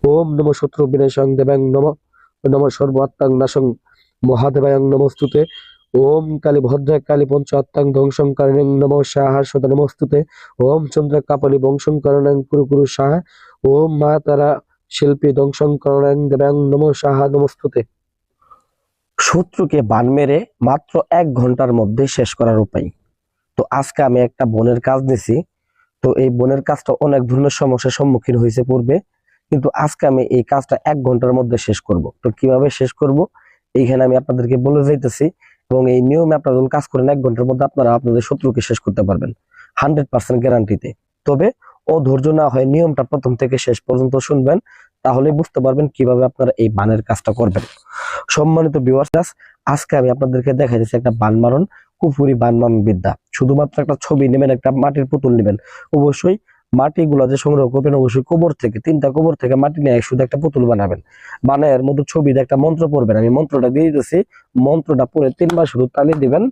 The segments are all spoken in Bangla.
ওম নম শত্রু বিনাশং দেবাং নম নম সর্বাত্মাং নাশং মহাদেবায়ং নমস্তুতে। ওম কালী ভদ্রা কালী পঞ্চ আত্মাং ধ্বংসং কারণং নম সাহা সদা নমস্তুতে। ওম চন্দ্র কাপালি বংশং কারণং কুরু কুরু সাহা। ওম মা তারা শিল্পী ধ্বংসং কারণং দেবাং নম সাহা নমস্তুতে। শত্রুকে বান মেরে মাত্র 1 ঘন্টার মধ্যে শেষ করার উপায়। তো আজকে আমি একটা বনের কাজ দিছি। তো এই বনের কাজটা অনেক ধরনের সমস্যার সম্মুখীন হয়েছে পূর্বে, কিন্তু আজকে আমি এই কাজটা 1 ঘন্টার মধ্যে শেষ করব। তো কিভাবে শেষ করব এইখানে আমি আপনাদেরকে বলে যাইতেছি, এবং এই নিয়মে আপনারা যখন কাজ করেন 1 ঘন্টার মধ্যে আপনারা আপনাদের শত্রুকে শেষ করতে পারবেন 100% গ্যারান্টিতে। তবে ও ধৈর্য না হয় নিয়মটা প্রথম থেকে শেষ পর্যন্ত শুনবেন, তাহলে বুঝতে পারবেন কিভাবে আপনারা এই বানের কাজটা করবেন। সম্মানিত ভিউয়ার্স, আজকে আমি আপনাদেরকে দেখাইতেছি একটা বান মারণ, কুফুরি বান মারণ বিদ্যা। শুধুমাত্র একটা ছবি নেবেন, একটা মাটির পুতুল নেবেন। অবশ্যই মাটিগুলো যে সংগ্রহ করবেন, অবশ্যই কবর থেকে 3টা কবর থেকে মাটি নিয়ে শুধু একটা পুতুল বানাবেন। বানায় এর মধ্যে ছবি দিয়ে একটা মন্ত্র পড়বেন। আমি মন্ত্রটা দিয়ে দিতেছি, মন্ত্রটা পড়ে 3বার শুধু তালি দিবেন,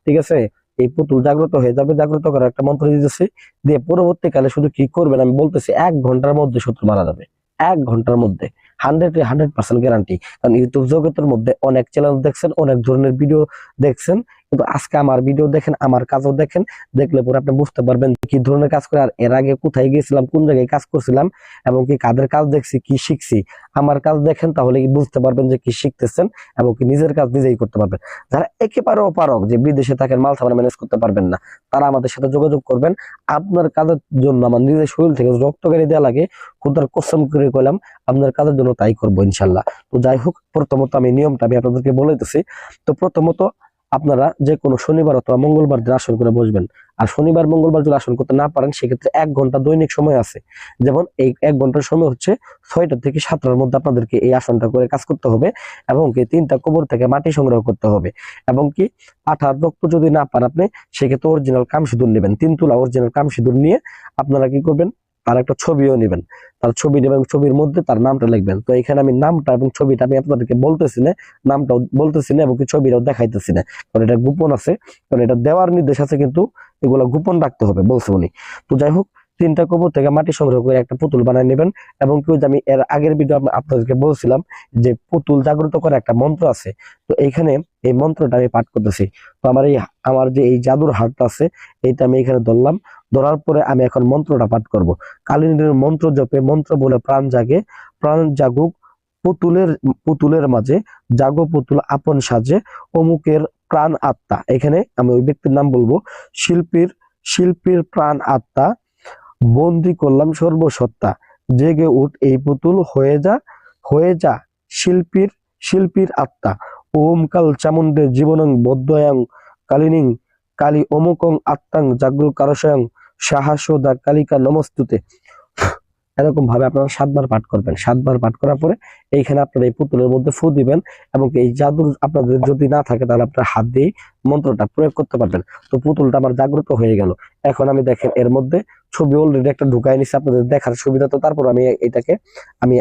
ঠিক আছে? এই পুতুল জাগ্রত হয়ে যাবে। জাগ্রত করার একটা মন্ত্র দিতেছি, দিয়ে পরবর্তীকালে শুধু কি করবেন আমি বলতেছি, 1 ঘন্টার মধ্যে শত্রু মারা যাবে। 1 ঘন্টার মধ্যে 100% গ্যারান্টি। কারণ ইউটিউব জগতের মধ্যে অনেক চ্যানেল দেখছেন, অনেক ধরনের ভিডিও দেখছেন, কিন্তু আজকে আমার ভিডিও দেখেন, আমার কাজও দেখেন। দেখলে পরে আপনি বুঝতে পারবেন কি ধরনের কাজ করে, আর এর আগে কোথায় গিয়েছিলাম, কোন জায়গায় কাজ করছিলাম, এবং কি কাদের কাজ দেখছি, কি শিখছি। আমার কাজ দেখেন, তাহলে কি বুঝতে পারবেন যে কি শিখতেছেন, এবং কি নিজের কাজ নিজেই করতে পারবেন। যারা একেবারে অপারগ, যে বিদেশে থাকেন, মাল সামান ম্যানেজ করতে পারবেন না, তারা আমাদের সাথে যোগাযোগ করবেন। আপনার কাজের জন্য আমার নিজের শরীর থেকে রক্ত কেড়ে দেওয়া লাগে, খুদার কসম করে কইলাম আপনার কাজের জন্য তাই করবো ইনশাল্লাহ। তো যাই হোক, প্রথমত আমি নিয়মটা আমি আপনাদেরকে বলে দিতেছি। তো প্রথমত আপনারা যে কোনো শনিবার অথবা মঙ্গলবার দিন আসন করে বসবেন। আর শনিবার মঙ্গলবার যদি আসন করতে না পারেন, সেক্ষেত্রে 1 ঘন্টা দৈনিক সময় আছে। যেমন এই 1 ঘন্টার সময় হচ্ছে 6টা থেকে 7টার মধ্যে আপনাদেরকে এই আসনটা করে কাজ করতে হবে, এবং কি 3টা কবর থেকে মাটি সংগ্রহ করতে হবে, এবং কি পাঠার রক্ত যদি না পান আপনি, সেক্ষেত্রে অরিজিনাল কামসিঁদুর নেবেন। 3 তোলা অরিজিনাল কামসিঁদুর নিয়ে আপনারা কি করবেন, তার একটা ছবিও নেবেন। তার ছবি নেবেন, ছবির মধ্যে তার নামটা লিখবেন। তো এখানে আমি নামটা এবং ছবিটা আমি আপনাদেরকে বলতেছি না, নামটাও বলতেছি না, এবং ছবিটাও দেখাইতেছি না, কারণ এটা গোপন আছে। কারণ এটা দেওয়ার নির্দেশ আছে, কিন্তু এগুলো গোপন রাখতে হবে বলছে উনি। তো যাই হোক, 3টা কবর থেকে মাটি সংগ্রহ করে একটা পুতুল বানায় নেবেন। এবং কি আমি এর আগের ভিডিও আপনাদেরকে বলছিলাম যে পুতুল জাগ্রত করে একটা মন্ত্র আছে। তো এইখানে এই মন্ত্রটা আমি পাঠ করতেছি। তো আমার যে এই জাদুর হাতটা আছে, এইটা আমি এখানে ধরলাম। ধরার পরে আমি এখন মন্ত্রটা পাঠ করব। কালিনীর মন্ত্র জপে মন্ত্র বলে প্রাণ জাগে, প্রাণ জাগুক পুতুলের পুতুলের মাঝে, জাগো পুতুল আপন সাজে, অমুকের প্রাণ আত্মা। এখানে আমি ওই ব্যক্তির নাম বলবো। শিল্পীর শিল্পীর প্রাণ আত্মা বন্দি করলাম সর্বসত্তা, জেগে উঠ এই পুতুল, হয়ে যা শিল্পীর শিল্পীর আত্মা। ওম কাল চামুণ্ডে জীবনং বদ্ধয়াং কালিনীং কালী অমুকং আত্মাং জাগ্র কারসয়ং সাহাসদা কালিকা নমস্তুতে। এরকম ভাবে আপনারা 7বার পাঠ করবেন। 7বার পাঠ করার পরে এইখানে আপনারা এই পুতুলের মধ্যে ফু দিবেন, এবং এই জাদুর আপনাদের যদি না থাকে, তাহলে আপনারা হাত দিয়ে মন্ত্রটা প্রয়োগ করতে পারবেন। তো পুতুলটা আমার জাগ্রত হয়ে গেল। এখন আমি দেখেন এর মধ্যে ছবি অলরেডি একটা ঢুকাই নিছি, আপনাদের দেখার সুবিধা। তো তারপর আমি এটাকে আমি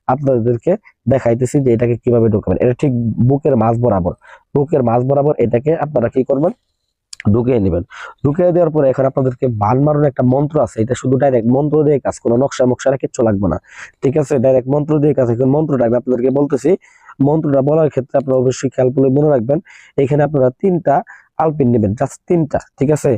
আপনাদেরকে দেখাইতেছি যে এটাকে কিভাবে ঢুকাবেন। এটা ঠিক বুকের মাঝ বরাবর এটাকে আপনারা কি করবেন, ঢুকিয়ে নেবেন। ঢুকিয়ে দেওয়ার পরে এখন আপনাদেরকে বান মারার একটা মন্ত্র আছে। এটা শুধু ডাইরেক্ট মন্ত্র দিয়ে কাজ, কোনো নকশা মকশা কিচ্ছু লাগবে না, ঠিক আছে? ডাইরেক্ট মন্ত্র দিয়ে কাজ। এখন মন্ত্রটা আমি আপনাদেরকে বলতেছি। মন্ত্রটা বলার ক্ষেত্রে আপনারা অবশ্যই খেয়াল করে মনে রাখবেন, এখানে আপনারা 3টা আলপিন নেবেন, জাস্ট 3টা, ঠিক আছে?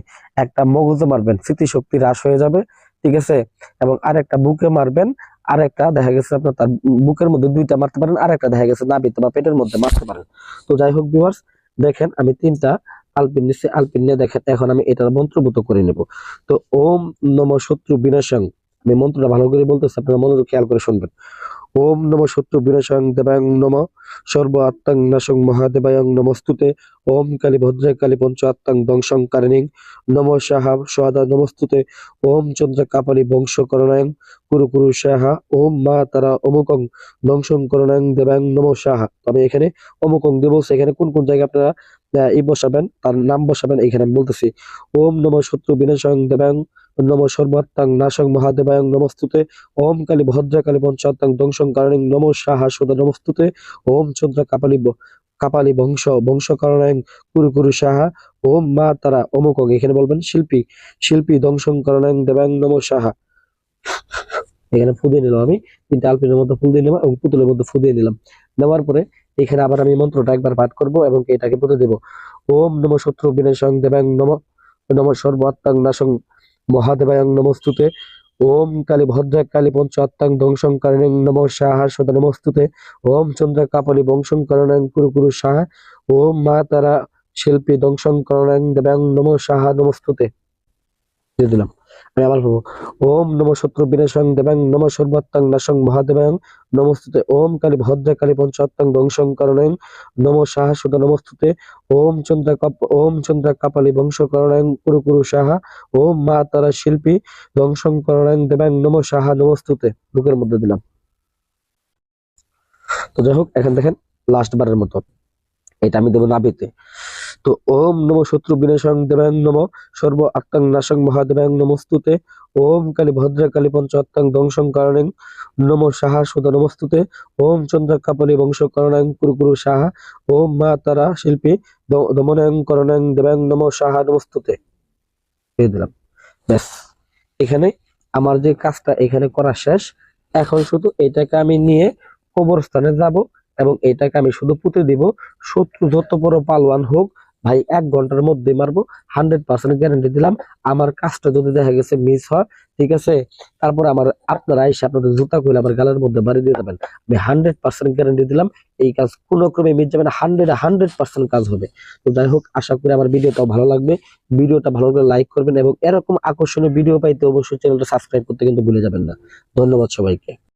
একটা মগজে মারবেন, স্মৃতিশক্তি হ্রাস হয়ে যাবে, ঠিক আছে? এবং আরেকটা বুকে মারবেন, আরেকটা দেখা গেছে আপনার তার বুকের মধ্যে 2টা মারতে পারেন, আরেকটা দেখা গেছে নাভিতে বা পেটের মধ্যে মারতে পারেন। তো যাই হোক ভিউয়ার্স, দেখেন আমি 3টা আলপিন নিচ্ছে। আলপিন নিয়ে দেখেন এখন আমি এটার মন্ত্রভূত করে নেব। তো ওম নম শত্রু বিনাশং, আমি মন্ত্রটা ভালো করে বলতেছি, আপনারা মনোযোগ খেয়াল করে শুনবেন। ওম নম শত্রু বিনাশং দেবায়ং নম সর্ব আত্মাং নাশং মহাদেবায়ং নমস্তুতে। ওম কালী ভদ্রে কালী পঞ্চ আত্মাং ধ্বংসং কারিণীং নম সাহা সদা নমস্তুতে। ওম চন্দ্র কাপালি বংশ করণায়ং কুরু কুরু সাহা। ওম মা তারা অমুকং ধ্বংসং করণায়ং দেবায়ং নম সাহা। তবে এখানে অমুকং দেব, সেখানে কোন কোন জায়গায় আপনারা ই বসাবেন, তার নাম বসাবেন, এখানে আমি বলতেছি। ওম নম শত্রু বিনাশং দেবায়ং নম সর্বাত্মাং নাশং মহাদেবায়ং নমস্তুতে। ওম কালী ভদ্রা কালী পঞ্চাত্মাং ধ্বংসং কারণং নম সাহা সদা নমস্তুতে। ওম চন্দ্র কাপালি বংশ কারণায়ং কুরু কুরু সাহা। ওম মা তারা অমুক, এখানে বলবেন শিল্পী ধ্বংসং কারণায়ং দেবায়ং নম সাহা। এখানে ফু দিয়ে নিলাম আমি 3টা আলপিনের মধ্যে ফুল দিয়ে নিলাম এবং পুতুলের মধ্যে ফু দিয়ে নিলাম। নেওয়ার পরে এখানে আবার আমি মন্ত্রটা একবার পাঠ করব এবং এটাকে পুঁতে দেব। ওম নমঃ শত্রু বিনাশং দেবাং নমঃ নমঃ সর্ব আত্মাং নাশং মহাদেবায়ং নমস্তুতে। ওম কালী ভদ্রা কালী পঞ্চ আত্মাং ধ্বংসং কারণেং নমঃ সাহা সদা নমস্তুতে। ওম চন্দ্র কাপালি বংশং করণাং কুরু কুরু সাহা। ওম মা তারা শিল্পী ধ্বংসং করণাং দেবাং নমঃ সাহা নমস্তুতে। দিয়ে দিলাম। আমি আবার বলবো, ওম নমঃ শত্রু বিনাশং দেবাং নমঃ সর্বাত্মাং নাশং মহাদেবাং নমস্তুতে। ওম কালী ভদ্রা কালী পঞ্চাত্মাং ধ্বংসং করণেন নমঃ সাহা সুদা নমস্তুতে। ওম চন্দ্রা কাপালি বংশ করণেন কুরু কুরু সাহা। ওম মা তারা শিল্পী ধ্বংসং করণেন দেবাং নমঃ সাহা নমস্তুতে। বুকের মধ্যে দিলাম। তো যাই হোক, এখন দেখেন লাস্ট বারের মতো এটা আমি দেবো নাভিতে। তো ওম নমঃ শত্রু বিনাশং দেবাং নমঃ সর্ব আত্মাং নাশং মহাদেবাং নমস্তুতে। ওম কালী ভদ্রা কালী পঞ্চ আত্মাং ধ্বংসং কারণেং নমঃ সাহা সুদা নমস্তুতে। ওম চন্দ্র কাপালি বংশ করণাং কুরু কুরু সাহা। ওম মা তারা শিল্পী দমনাং করণাং দেবাং নমঃ সাহা নমস্তুতে। দিয়ে দিলাম। ব্যাস, এখানে আমার যে কাজটা এখানে করা শেষ। এখন শুধু এটাকে আমি নিয়ে কবরস্থানে যাব এবং এটাকে আমি শুধু পুঁতে দিব। শত্রু যত বড় পালোয়ান হোক ভাই, 1 ঘন্টার মধ্যে মারবো, 100% গ্যারান্টি দিলাম। আমার কাজটা যদি দেখা গেছে মিস হয়, ঠিক আছে, তারপর আপনারা এসে আপনাদের জুতা খুলে আমার গালের মধ্যে বাড়ি দিয়ে যাবেন। আমি 100% গ্যারান্টি দিলাম এই কাজ কোনো ক্রমে মিস যাবে না, 100% কাজ হবে। তো যাই হোক, আশা করি আমার ভিডিওটাও ভালো লাগবে। ভিডিওটা ভালো করে লাইক করবেন এবং এরকম আকর্ষণীয় ভিডিও পাইতে অবশ্যই চ্যানেলটা সাবস্ক্রাইব করতে কিন্তু ভুলে যাবেন না। ধন্যবাদ সবাইকে।